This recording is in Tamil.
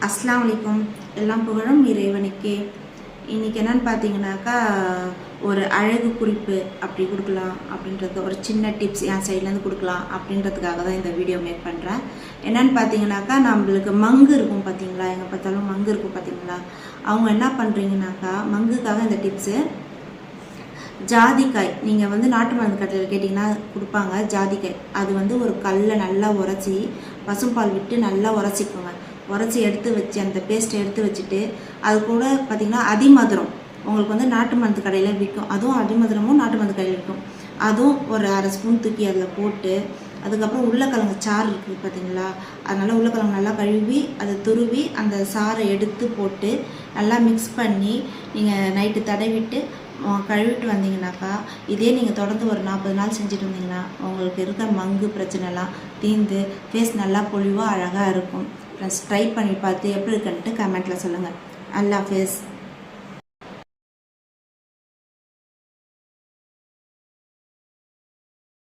அஸ்ஸலாமு அலைக்கும். எல்லாம் புகழும் இறைவனுக்கே. இன்றைக்கி என்னென்னு பார்த்தீங்கன்னாக்கா, ஒரு அழகு குறிப்பு அப்படி கொடுக்கலாம் அப்படின்றது ஒரு சின்ன டிப்ஸ் என் சைட்லேருந்து கொடுக்கலாம் அப்படின்றதுக்காக தான் இந்த வீடியோ மேக் பண்ணுறேன். என்னென்னு பார்த்தீங்கன்னாக்கா, நம்மளுக்கு மங்கு இருக்கும் பார்த்தீங்களா, எங்கே பார்த்தாலும் மங்கு இருக்கும் பார்த்தீங்களா. அவங்க என்ன பண்ணுறீங்கனாக்கா, மங்குக்காக இந்த டிப்ஸு, ஜாதிக்காய் நீங்கள் நாட்டு மருந்து கடையில் கேட்டிங்கன்னா கொடுப்பாங்க. ஜாதிக்காய் அது ஒரு கல்லை நல்லா உரைச்சி பசும்பால் விட்டு நல்லா உரைச்சிக்கோங்க. உரைச்சி எடுத்து வச்சு அந்த பேஸ்ட்டை எடுத்து வச்சுட்டு, அது கூட பார்த்திங்கன்னா அதிமதுரம் உங்களுக்கு நாட்டு மருந்து கடையில் விற்கும். அதுவும் அதிமதுரமும் நாட்டு மருந்து கடையில் விற்கும். அதுவும் ஒரு அரை ஸ்பூன் தூக்கி அதில் போட்டு, அதுக்கப்புறம் உருளைக்கிழங்கு சாறு இருக்குது பார்த்தீங்களா, அதனால் உருளைக்கிழங்கு நல்லா கழுவி அதை துருவி அந்த சாறை எடுத்து போட்டு நல்லா மிக்ஸ் பண்ணி நீங்கள் நைட்டு தடவிட்டு கழுவிட்டு வந்தீங்கன்னாக்கா, இதே நீங்கள் தொடர்ந்து ஒரு 40 நாள் செஞ்சுட்டு வந்தீங்கன்னா உங்களுக்கு இருக்க மங்கு பிரச்சனைலாம் தீர்ந்து ஃபேஸ் நல்லா பொலிவாக அழகாக இருக்கும். ப்ளஸ் ட்ரை பண்ணி பார்த்து எப்படி இருக்குன்ட்டு கமெண்ட்டில் சொல்லுங்கள். அல்லாஹ் ஹாஃபிஸ்.